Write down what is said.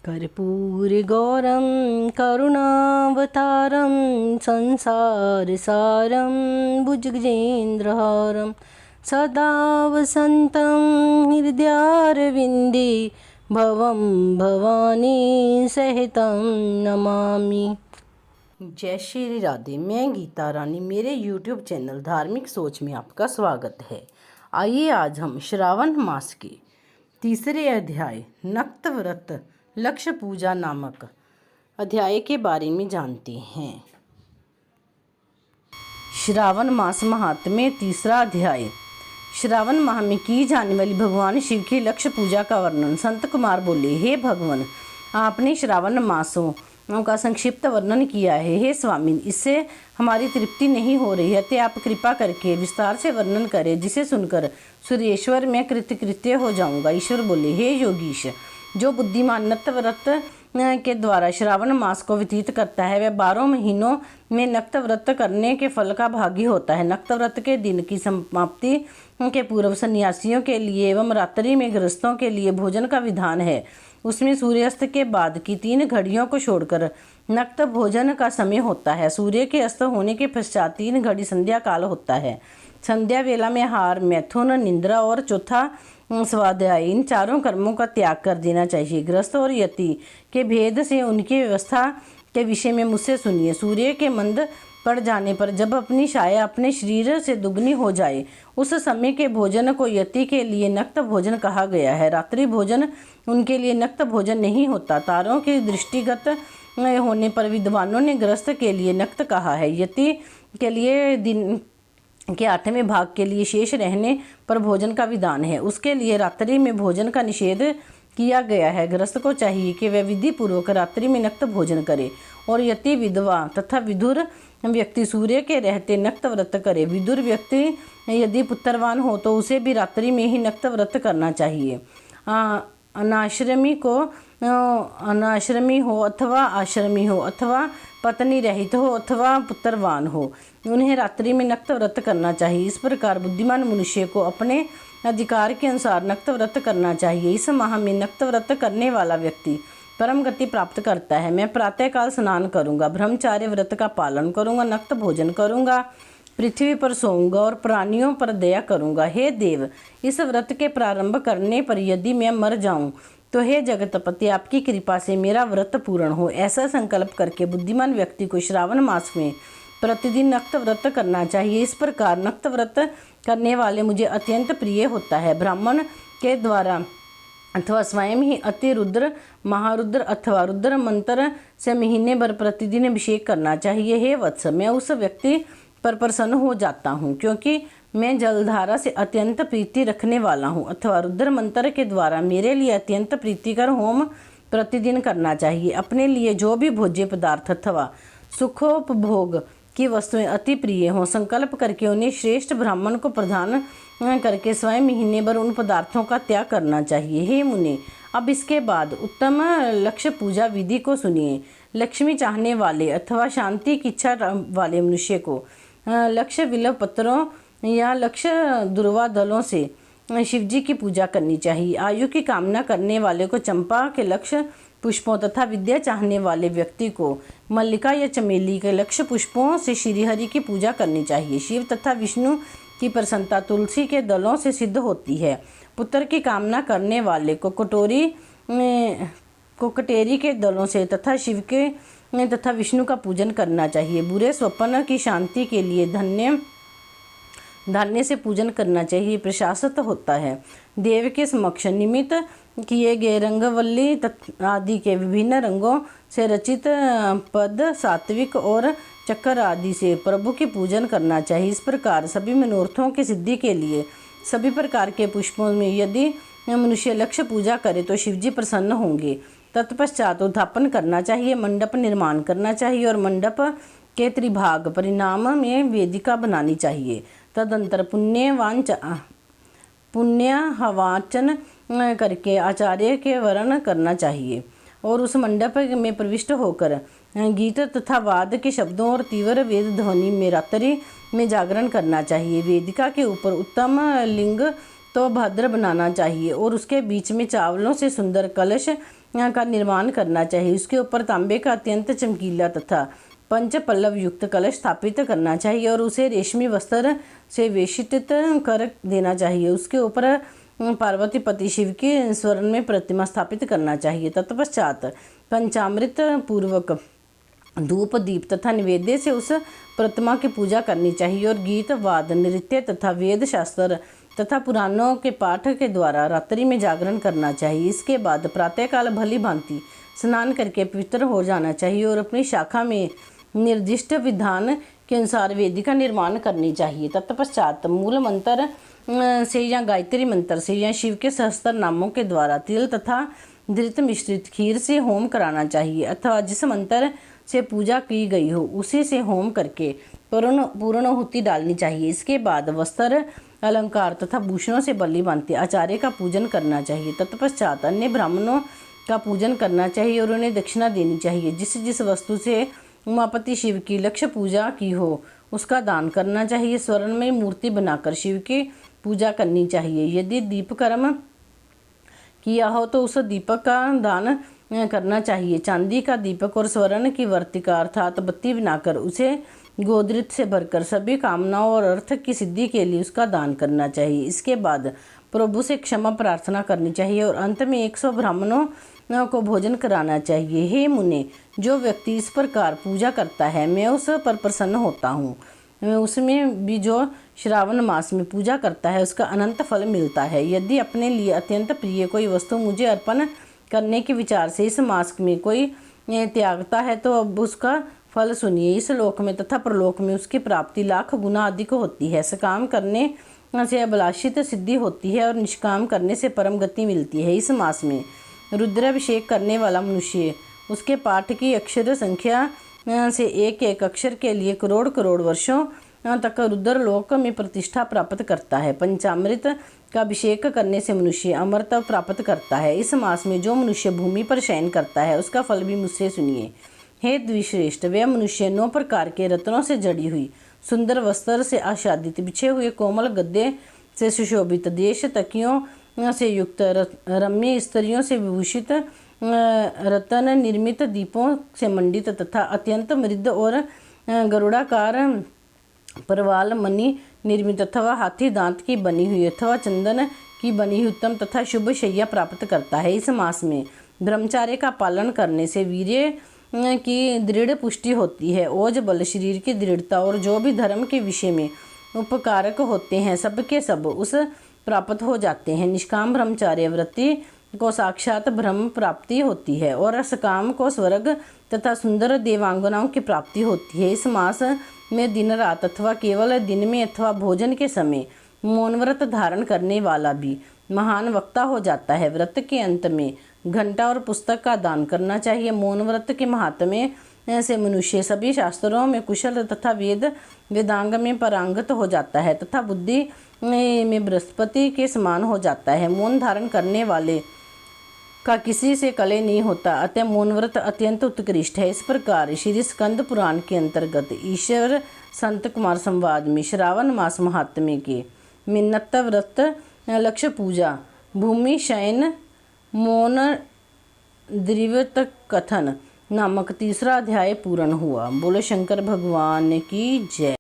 कर्पूरगौरं करुणावतारं संसारसारं भुजगेन्द्रहारं सदा वसन्तं हृदयारविन्दे भवं भवानी सहितं नमामि। जय श्री राधे। मैं गीता रानी, मेरे यूट्यूब चैनल धार्मिक सोच में आपका स्वागत है। आइए आज हम श्रावण मास के तीसरे अध्याय नक्त व्रत लक्ष्य पूजा नामक अध्याय के बारे में जानते हैं। श्रावण मास महात्म्य तीसरा अध्याय। श्रावण माह में की जाने वाली भगवान शिव की लक्ष्य पूजा का वर्णन। संत कुमार बोले, हे भगवान, आपने श्रावण मासों का संक्षिप्त वर्णन किया है। हे स्वामी, इससे हमारी तृप्ति नहीं हो रही है, तो आप कृपा करके विस्तार से वर्णन करें, जिसे सुनकर सूर्येश्वर मैं कृतकृत्य हो जाऊंगा। ईश्वर बोले, हे योगीश, जो बुद्धिमान नक्त व्रत के द्वारा श्रावण मास को व्यतीत करता है, वह 12 महीनों में नक्त व्रत करने के फल का भागी होता है। नक्त व्रत के दिन की समाप्ति के पूर्व सन्यासियों के लिए एवं रात्रि में गृहस्थों के लिए भोजन का विधान है। उसमें सूर्यास्त के बाद की 3 घड़ियों को छोड़कर नक्त भोजन का समय होता है। सूर्य के अस्त होने के पश्चात 3 घड़ी संध्या काल होता है। संध्या वेला में हार, मैथुन, निंद्रा और चौथा स्वाध्याय, इन 4 कर्मों का त्याग कर देना चाहिए। गृहस्थ और यति के भेद से उनकी व्यवस्था के विषय में मुझसे सुनिए। सूर्य के मंद पड़ जाने पर जब अपनी छाया अपने शरीर से दुगनी हो जाए, उस समय के भोजन को यति के लिए नक्त भोजन कहा गया है। रात्रि भोजन उनके लिए नक्त भोजन नहीं होता। तारों के दृष्टिगत होने पर विद्वानों ने गृहस्थ के लिए नक्त कहा है। यति के लिए दिन के 8वें भाग के लिए शेष रहने पर भोजन का विधान है। उसके लिए रात्रि में भोजन का निषेध किया गया है। गृहस्थ को चाहिए कि वह विधि पूर्वक रात्रि में नक्त भोजन करे और यति, विधवा तथा विधुर व्यक्ति सूर्य के रहते नक्त व्रत करे। विदुर व्यक्ति यदि पुत्रवान हो तो उसे भी रात्रि में ही नक्त व्रत करना चाहिए। अनाश्रमी हो अथवा आश्रमी हो अथवा पत्नी रहित हो अथवा पुत्रवान हो, उन्हें रात्रि में नक्त व्रत करना चाहिए। इस प्रकार बुद्धिमान मनुष्य को अपने अधिकार के अनुसार नक्त व्रत करना चाहिए। इस माह में नक्त व्रत करने वाला व्यक्ति परम गति प्राप्त करता है। मैं प्रातःकाल स्नान करूंगा, ब्रह्मचार्य व्रत का पालन करूंगा, नक्त भोजन करूंगा, पृथ्वी पर सोऊंगा और प्राणियों पर दया करूंगा। हे देव, इस व्रत के प्रारंभ करने पर यदि मैं मर जाऊं तो हे जगतपति, आपकी कृपा से मेरा व्रत पूर्ण हो। ऐसा संकल्प करके बुद्धिमान व्यक्ति को श्रावण मास में प्रतिदिन नक्त व्रत करना चाहिए। इस प्रकार नक्त व्रत करने वाले मुझे अत्यंत प्रिय होता है। ब्राह्मण के द्वारा अथवा स्वयं ही अति रुद्र, महारुद्र अथवा रुद्र मंत्र से महीने भर प्रतिदिन अभिषेक करना चाहिए। हे वत्स, मैं उस व्यक्ति पर प्रसन्न हो जाता हूँ क्योंकि मैं जलधारा से अत्यंत प्रीति रखने वाला हूँ। अथवा रुद्र मंत्र के द्वारा मेरे लिए अत्यंत प्रीतिकर होम प्रतिदिन करना चाहिए। अपने लिए जो भी भोज्य पदार्थ अथवा सुखोपभोग की वस्तुएं अति प्रिय हों, संकल्प करके उन्हें श्रेष्ठ ब्राह्मण को प्रदान करके स्वयं महीने भर उन पदार्थों का त्याग करना चाहिए। हे मुने, अब इसके बाद उत्तम लक्ष्य पूजा विधि को सुनिए। लक्ष्मी चाहने वाले अथवा शांति की इच्छा वाले मनुष्य को लक्ष्य बिल्व पत्रों या लक्ष्य दुर्वा दलों से शिवजी की पूजा करनी चाहिए। आयु की कामना करने वाले को चंपा के लक्ष्य पुष्पों तथा विद्या चाहने वाले व्यक्ति को मल्लिका या चमेली के लक्ष्य पुष्पों से श्रीहरि की पूजा करनी चाहिए। शिव तथा विष्णु की प्रसन्नता तुलसी के दलों से सिद्ध होती है। पुत्र की कामना करने वाले को कटेरी के दलों से तथा शिव के तथा विष्णु का पूजन करना चाहिए। बुरे स्वप्न की शांति के लिए धान्य से पूजन करना चाहिए, प्रशासित होता है। देव के समक्ष निमित्त किए गए रंगवल्ली आदि के विभिन्न रंगों से रचित पद, सात्विक और चक्कर आदि से प्रभु की पूजन करना चाहिए। इस प्रकार सभी मनोरथों की सिद्धि के लिए सभी प्रकार के पुष्पों में यदि मनुष्य लक्ष्य पूजा करे तो शिवजी प्रसन्न होंगे। तत्पश्चात उत्थापन करना चाहिए, मंडप निर्माण करना चाहिए और मंडप के त्रिभाग परिणाम में वेदिका बनानी चाहिए। तदंतर पुण्यवाचन करके आचार्य के वर्ण करना चाहिए और उस मंडप में प्रविष्ट होकर गीत तथा वाद के शब्दों और तीव्र वेद ध्वनि में रात्रि में जागरण करना चाहिए। वेदिका के ऊपर उत्तम लिंग तो भद्र बनाना चाहिए और उसके बीच में चावलों से सुंदर कलश का निर्माण करना चाहिए। उसके ऊपर तांबे का अत्यंत चमकीला तथा पंच पल्लव युक्त कलश स्थापित करना चाहिए और उसे रेशमी वस्त्र से वेष्टित कर देना चाहिए। उसके ऊपर पार्वती पति शिव की स्वर्ण में प्रतिमा स्थापित करना चाहिए। तत्पश्चात पंचामृत पूर्वक धूप दीप तथा निवेद्य से उस प्रतिमा की पूजा करनी चाहिए और गीत वाद नृत्य तथा वेद शास्त्र तथा पुराणों के पाठ के द्वारा रात्रि में जागरण करना चाहिए। इसके बाद प्रातःकाल भली भांति स्नान करके पवित्र हो जाना चाहिए और अपनी शाखा में निर्दिष्ट विधान के अनुसार वेदी का निर्माण करनी चाहिए। तत्पश्चात मूल मंत्र से या गायत्री मंत्र से या शिव के सहस्त्र नामों के द्वारा तिल तथा धृत मिश्रित खीर से होम कराना चाहिए अथवा जिस मंत्र से पूजा की गई हो उसी से होम करके पूर्णाहुति डालनी चाहिए। इसके बाद वस्त्र अलंकार तथा भूषणों से बलि बांधते आचार्य का पूजन करना चाहिए। तत्पश्चात अन्य ब्राह्मणों का पूजन करना चाहिए और उन्हें दक्षिणा देनी चाहिए। जिस जिस वस्तु से उमापति शिव की लक्ष्य पूजा की हो उसका दान करना चाहिए। स्वर्णमय मूर्ति बनाकर शिव की पूजा करनी चाहिए। यदि दीप कर्म किया हो तो उस दीपक का दान करना चाहिए। चांदी का दीपक और स्वर्ण की वर्तिका अर्थात बत्ती बनाकर उसे गोदृत से भरकर सभी कामनाओं और अर्थ की सिद्धि के लिए उसका दान करना चाहिए। इसके बाद प्रभु से क्षमा प्रार्थना करनी चाहिए और अंत में 100 ब्राह्मणों को भोजन कराना चाहिए। हे मुने, जो व्यक्ति इस प्रकार पूजा करता है मैं उस पर प्रसन्न होता हूँ। उसमें भी जो श्रावण मास में पूजा करता है उसका अनंत फल मिलता है। यदि अपने लिए अत्यंत प्रिय कोई वस्तु मुझे अर्पण करने के विचार से इस मास में कोई त्यागता है तो अब उसका फल सुनिए। इस लोक में तथा परलोक में उसकी प्राप्ति लाख गुना अधिक होती है। सकाम करने से अभिलाषित सिद्धि होती है और निष्काम करने से परम गति मिलती है। इस मास में रुद्राभिषेक करने वाला मनुष्य उसके पाठ की अक्षर संख्या से एक एक अक्षर के लिए करोड़ करोड़ वर्षों तक रुद्र लोक में प्रतिष्ठा प्राप्त करता है। पंचामृत का अभिषेक करने से मनुष्य अमरता प्राप्त करता है। इस मास में जो मनुष्य भूमि पर शयन करता है उसका फल भी मुझसे सुनिए। हे द्विश्रेष्ठ, वह मनुष्य 9 प्रकार के रत्नों से जड़ी हुई सुंदर वस्त्र से आच्छादित बिछे हुए कोमल गद्दे से सुशोभित देश तकियों से युक्त रम्य स्त्रियों से विभूषित रतन निर्मित दीपों से मंडित तथा अत्यंत मृद और गरुड़ाकार परवाल मणि निर्मित अथवा हाथी दांत की बनी हुई अथवा चंदन की बनी हुई उत्तम तथा शुभ शैया प्राप्त करता है। इस मास में ब्रह्मचार्य का पालन करने से वीर्य की दृढ़ पुष्टि होती है। ओज बल शरीर की दृढ़ता और जो भी धर्म के विषय में उपकारक होते हैं सबके सब उस प्राप्त हो जाते हैं। निष्काम ब्रह्मचार्य वृत्ति को साक्षात ब्रह्म प्राप्ति होती है और सकाम को स्वर्ग तथा सुंदर देवांगनाओं की प्राप्ति होती है। इस मास में दिन रात अथवा केवल दिन में अथवा भोजन के समय मौन व्रत धारण करने वाला भी महान वक्ता हो जाता है। व्रत के अंत में घंटा और पुस्तक का दान करना चाहिए। मौन व्रत के महात्म्य से मनुष्य सभी शास्त्रों में कुशल तथा वेदांग में पारंगत हो जाता है तथा बुद्धि में बृहस्पति के समान हो जाता है। मौन धारण करने वाले का किसी से कलह नहीं होता, अतः मौन व्रत अत्यंत उत्कृष्ट है। इस प्रकार श्री स्कंद पुराण के अंतर्गत ईश्वर संत कुमार संवाद में श्रावण मास महात्म्य के मिन्नत व्रत लक्ष्य पूजा भूमि शयन मौन द्रिवत कथन नामक 3रा अध्याय पूर्ण हुआ। बोलो शंकर भगवान की जय।